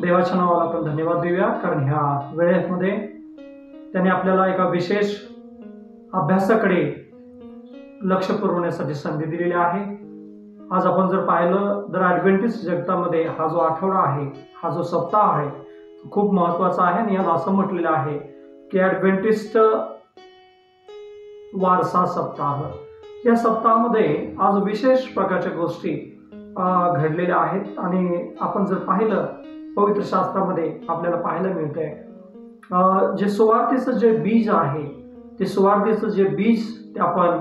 देवाच्या नावाला आपण धन्यवाद देऊया, कारण ह्या वेळेमध्ये त्याने आपल्याला एका विशेष अभ्यासाकडे लक्ष पुरवण्यासाठी संधी दिलेली आहे. आज आपण जर पाहिलं तर ॲडव्हेंटिस्ट जगतामध्ये हा जो आठवडा आहे, हा जो सप्ताह आहे, खूप महत्त्वाचा आहे. आणि यात असं म्हटलेलं आहे की ॲडव्हेंटिस्ट वारसा सप्ताह. या सप्ताहामध्ये आज विशेष प्रकारच्या गोष्टी घडलेल्या आहेत. आणि आपण जर पाहिलं पवित्र शास्त्रामध्ये आपल्याला पाहायला मिळतंय जे सुवार्थीचं जे बीज आहे, ते सुवार्थीचं जे बीज ते आपण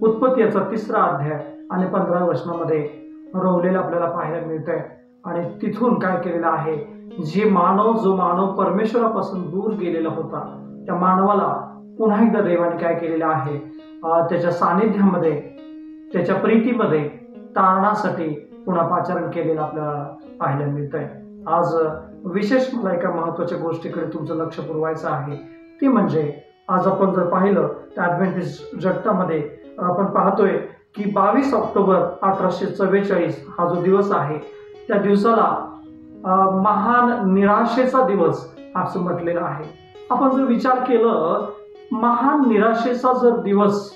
उत्पत्ती याचा 3रा अध्याय आणि 15व्या वचनामध्ये रोवलेलं आपल्याला पाहायला मिळतंय. आणि तिथून काय केलेलं आहे, जो मानव परमेश्वरापासून दूर गेलेला होता, त्या मानवाला पुन्हा एकदा देवाने काय केलेलं आहे, त्याच्या सानिध्यामध्ये, त्याच्या प्रीतीमध्ये तारणासाठी पुन्हा पाचारण केलेलं आपल्याला पाहायला मिळतंय. आज विशेष मला एका महत्वाच्या गोष्टीकडे तुमचं लक्ष पुरवायचं आहे. ती म्हणजे आज आपण जर पाहिलं तर ॲडव्हेंटिस्ट जगतामध्ये आपण पाहतोय की 22 ऑक्टोबर 1844 हा जो दिवस आहे, त्या दिवसाला महान निराशेचा दिवस असं म्हटलेलं आहे. आपण जर विचार केलं, महान निराशेचा जर दिवस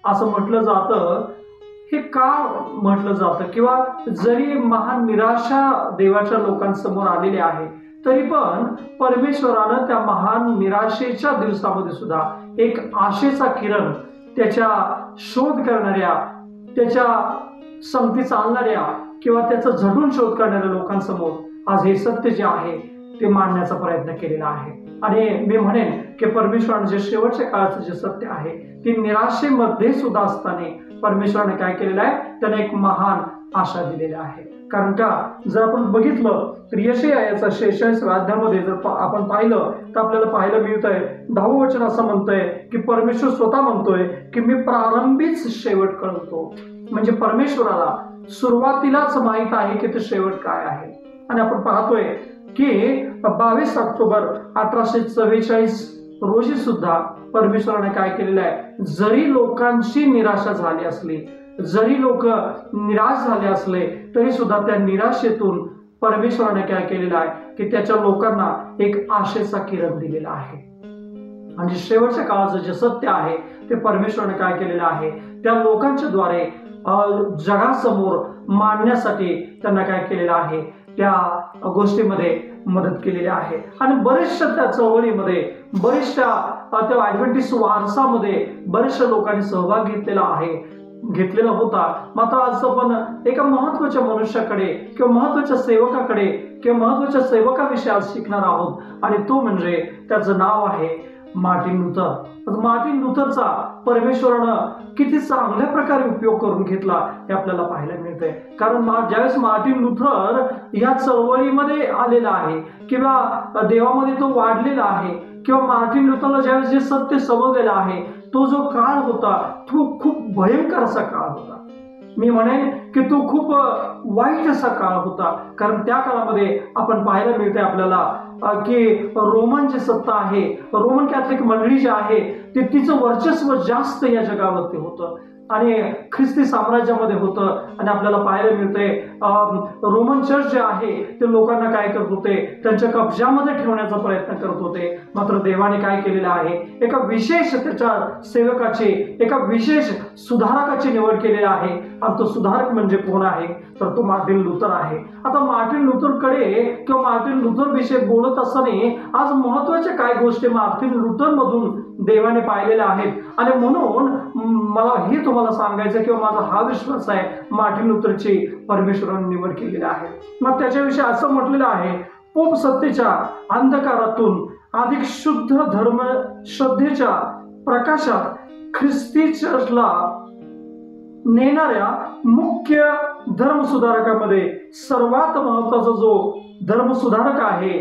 असं म्हटलं जातं, हे का म्हटलं जातं, किंवा जरी महान निराशा देवाच्या लोकांसमोर आलेली आहे, तरी पण परमेश्वरानं त्या महान निराशेच्या दिवसामध्ये सुद्धा एक आशेचा किरण त्याच्या शोध करणाऱ्या, त्याच्या संगतीचा आणणाऱ्या किंवा त्याचा झटून शोध करणाऱ्या लोकांसमोर आज हे सत्य जे आहे ते मांडण्याचा प्रयत्न केलेला आहे. आणि मी म्हणेन की परमेश्वराने जे शेवटच्या काळाचं जे सत्य आहे, ते निराशेमध्ये सुद्धा असताना परमेश्वराने काय केलेलं आहे, त्याने एक महान आशा दिलेली आहे. कारण का, जर आपण बघितलं तर यशाया याचा 46व्या अध्यायामध्ये जर आपण पाहिलं तर आपल्याला पाहायला मिळतंय, 10वं वचन असं म्हणतंय की परमेश्वर स्वतः म्हणतोय की मी प्रारंभीच शेवट कळवतो. म्हणजे परमेश्वराला सुरुवातीलाच माहित आहे की ते शेवट काय आहे. आणि आपण पाहतोय की 22 ऑक्टोबर 1844 रोजी सुद्धा परमेश्वराने काय केलेलं आहे, जरी लोकांची निराशा झाली असली, जरी लोक निराश झाले असले, तरी सुद्धा त्या निराशेतून परमेश्वराने काय केलेलं आहे की त्याच्या लोकांना एक आशेचा किरण दिलेला आहे. आणि शेवटच्या काळाचं जे सत्य आहे ते परमेश्वराने काय केलेलं आहे, त्या लोकांच्या द्वारे जगासमोर मांडण्यासाठी त्यांना काय केलेलं आहे, त्या गोष्टीमध्ये मदत केलेली आहे. आणि बरेचशा त्या चळवळीमध्ये, बरेचशा त्या ॲडव्हेंटिस्ट वारसामध्ये बरेचशा लोकांनी सहभाग घेतलेला होता. मात्र आज आपण एका महत्वाच्या मनुष्याकडे किंवा महत्वाच्या सेवकाकडे किंवा महत्वाच्या सेवकाविषयी आज शिकणार आहोत. आणि तो म्हणजे त्याचं नाव आहे मार्टिन लुथर. मार्टिन लुथरचा परमेश्वरानं किती चांगल्या प्रकारे उपयोग करून घेतला हे आपल्याला पाहायला मिळतंय. कारण ज्यावेळेस मार्टिन लुथर या चळवळीमध्ये आलेला आहे किंवा देवामध्ये तो वाढलेला आहे, किंवा मार्टिन लुथरला ज्यावेळेस जे सत्य समजलेलं आहे, तो जो काळ होता तो खूप भयंकर असा काळ होता. मी म्हणेन की तो खूप वाईट असा काळ होता. कारण त्या काळामध्ये आपण पाहायला मिळते आपल्याला की रोमन जे सत्ता आहे, रोमन कॅथलिक मंडळी जी आहे, ते तिचं वर्चस्व जास्त या जगावरती होतं आणि ख्रिस्ती साम्राज्यामध्ये होतं. आणि आपल्याला पाहायला मिळतंय रोमन चर्च जे आहे ते लोकांना काय करत होते, त्यांच्या कब्जामध्ये ठेवण्याचा प्रयत्न करत होते. मात्र देवाने काय केलेलं आहे, एका विशेष त्याच्या सेवकाची, एका विशेष सुधारकाची निवड केलेली आहे. आणि तो सुधारक म्हणजे कोण आहे, तर तो मार्टिन लुथर आहे. आता मार्टिन लुथरकडे किंवा मार्टिन लुथर विषयी बोलत असताना आज महत्वाच्या काय गोष्टी मार्टिन लुथर मधून देवाने पाहिलेल्या आहेत. आणि म्हणून मला हे तुम्हाला सांगायचं किंवा माझा हा विश्वास आहे, मार्टिन लुथरची परमेश्वराने निवड केलेली आहे. मग त्याच्याविषयी असं म्हटलेलं आहे, पोप सत्तेच्या अंधकारातून अधिक शुद्ध धर्म श्रद्धेच्या प्रकाशात ख्रिस्ती चर्चला नेणाऱ्या मुख्य धर्मसुधारकामध्ये सर्वात महत्वाचा जो धर्मसुधारक आहे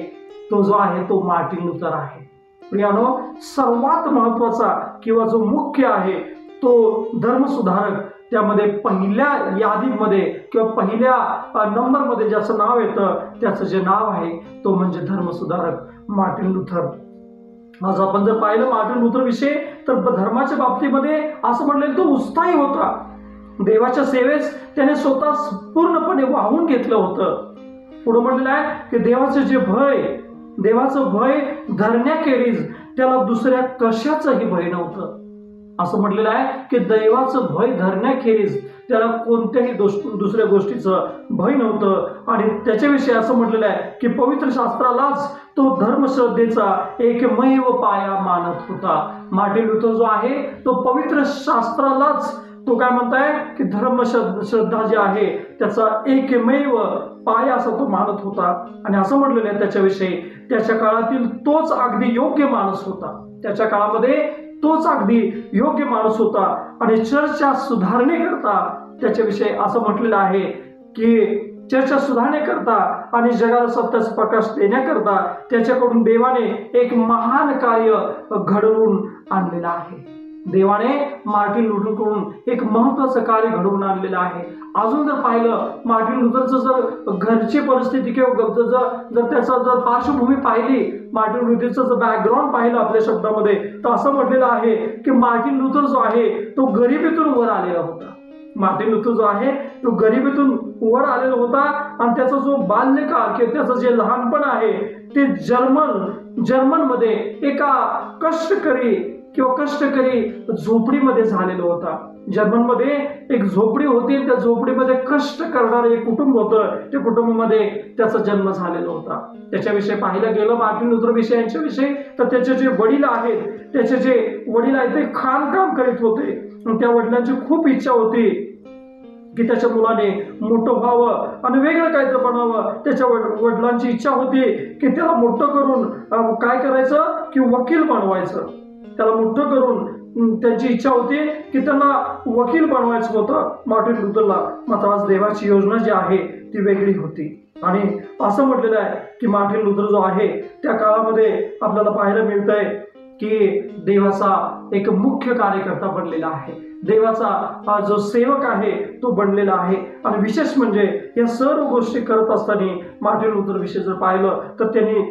तो जो आहे तो मार्टिन लुथर आहे. प्रियानो, सर्वात महत्वाचा किंवा जो मुख्य आहे तो धर्मसुधारक, त्यामध्ये पहिल्या यादीमध्ये किंवा पहिल्या नंबरमध्ये ज्याचं नाव येतं त्याचं जे नाव आहे तो म्हणजे धर्मसुधारक मार्टिन लुथर. आज आपण जर पाहिलं मार्टिन लुथर विषयी तर धर्माच्या बाबतीमध्ये असं म्हणलेलं तो उत्साही होता. देवाच्या सेवेस त्याने स्वतः पूर्णपणे वाहून घेतलं होतं. पुढे म्हणलेलं आहे की देवाचं भय धरण्याखेरीज त्याला दुसऱ्या कशाचंही भय नव्हतं. असं म्हटलेलं आहे की देवाचं भय धरण्याखेरीज त्याला कोणत्याही दुसऱ्या गोष्टीचं भय नव्हतं. आणि त्याच्याविषयी असं म्हटलेलं आहे की पवित्र शास्त्रालाच तो धर्मश्रद्धेचा एकमेव पाया मानत होता. मार्टिन लुथर जो आहे तो पवित्र शास्त्रालाच तो काय म्हणताय की धर्मश्रद्धा जी आहे त्याचा एकमेव पाया असा तो मानत होता. आणि असं म्हटलेलं आहे त्याच्याविषयी त्याच्या काळातील तोच अगदी योग्य माणूस होता. त्याच्या काळामध्ये तोच अगदी योग्य माणूस होता. आणि चर्चच्या सुधारणेकरता त्याच्याविषयी असं म्हटलेलं आहे की चर्चा सुधारण्याकरता आणि जगाला सत्याचा प्रकाश देण्याकरता त्याच्याकडून देवाने एक महान कार्य घडवून आणलेलं आहे. देवाने मार्टिन लुथरकडून एक महत्वाचं कार्य घडवून आणलेलं आहे. अजून जर पाहिलं मार्टिन लुथरचं जर घरची परिस्थिती किंवा जर त्याचा जर पार्श्वभूमी पाहिली, मार्टिन लुथरचं जर बॅकग्राऊंड पाहिलं आपल्या शब्दामध्ये तर असं म्हटलेलं आहे की मार्टिन लुथर जो आहे तो गरिबीतून वर आलेला होता. मार्टिन लुथर जो आहे तो गरिबीतून वर आलेला होता. आणि त्याचा जो बाल्यकाळ किंवा त्याचं जे लहानपण आहे ते जर्मनमध्ये एका कष्टकरी झोपडीमध्ये झालेलं होता. जर्मनमध्ये एक झोपडी होती. त्या झोपडीमध्ये कष्ट करणारं एक कुटुंब होतं. त्या कुटुंबामध्ये त्याचा जन्म झालेला होता. त्याच्याविषयी पाहिलं गेलं मार्टिन लुथर यांच्याविषयी तर त्याचे जे वडील आहेत ते खाणकाम करीत होते. त्या वडिलांची खूप इच्छा होती की त्याच्या मुलाने मोठं व्हावं आणि वेगळं काहीतरी बनावं. त्याच्या वडिलांची इच्छा होती की त्याला मोठं करून काय करायचं की वकील बनवायचं. त्याला मोठं करून त्यांची इच्छा होती की त्यांना वकील बनवायचं होतं मार्टिन लुथरला. मात्र आज देवाची योजना जी आहे ती वेगळी होती. आणि असं म्हटलेलं आहे की मार्टिन लुथर जो आहे त्या काळामध्ये आपल्याला पाहायला मिळतंय की देवाचा एक मुख्य कार्यकर्ता बनलेला आहे. देवाचा जो सेवक आहे तो बनलेला आहे. आणि विशेष म्हणजे या सर्व गोष्टी करत असताना मार्टिन लुथर विषयी जर पाहिलं तर त्यांनी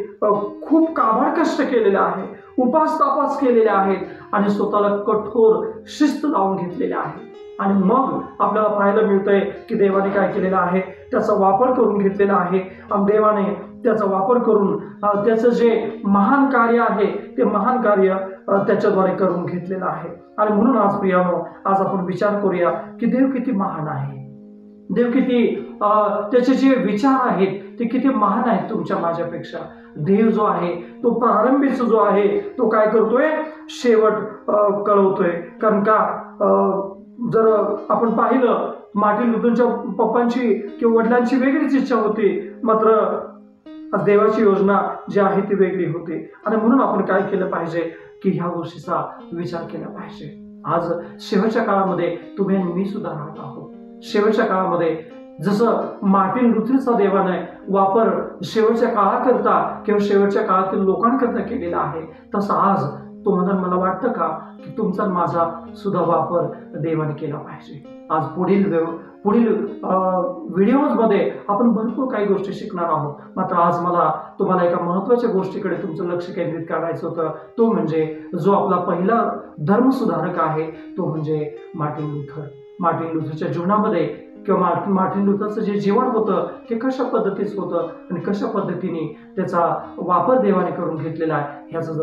खूप काबाड कष्ट केलेले आहे, उपास तापास केलेले आहेत आणि स्वतःला कठोर शिस्त लावून घेतलेले आहे. आणि मग आपल्याला पाहायला मिळतंय की देवाने काय केलेलं आहे त्याचा वापर करून घेतलेला आहे. आणि देवाने त्याचा वापर करून त्याचं जे महान कार्य आहे ते महान कार्य त्याच्याद्वारे करून घेतलेलं आहे. आणि म्हणून आज प्रियानो आज आपण विचार करूया की देव किती महान आहे. देव किती त्याचे जे विचार आहेत ते किती महान आहेत तुमच्या माझ्यापेक्षा. देव जो आहे तो प्रारंभीच जो आहे तो काय करतोय शेवट कळवतोय. कारण का जर आपण पाहिलं मार्टिन लुथरच्या पप्पांची किंवा वडिलांची वेगळीच इच्छा होती, मात्र देवाची योजना जी आहे ती वेगळी होती. आणि म्हणून आपण काय केलं पाहिजे की ह्या गोष्टीचा विचार केला पाहिजे. आज शेवटच्या काळामध्ये तुम्ही आणि मी सुद्धा राहत आहोत. शेवटच्या काळामध्ये जसं मार्टिन लुथरचा देवाने वापर शेवटच्या काळाकरता किंवा शेवटच्या काळातील लोकांकरता केलेला आहे तसं आज तुम्हाला मला वाटतं का की तुमचा माझा सुद्धा वापर देवाने केला पाहिजे. आज पुढील व्हिडिओजमध्ये आपण भरपूर काही गोष्टी शिकणार आहोत. मात्र आज मला तुम्हाला एका महत्त्वाच्या गोष्टीकडे तुमचं लक्ष केंद्रित करायचं होतं. तो म्हणजे जो आपला पहिला धर्मसुधारक आहे तो म्हणजे मार्टिन लुथर. मार्टिन लुथरच्या जीवनामध्ये किंवा मार्टिन लुथरचं जे जीवन होतं ते कशा पद्धतीचं होतं आणि कशा पद्धतीने त्याचा वापर देवाने करून घेतलेला आहे ह्याचं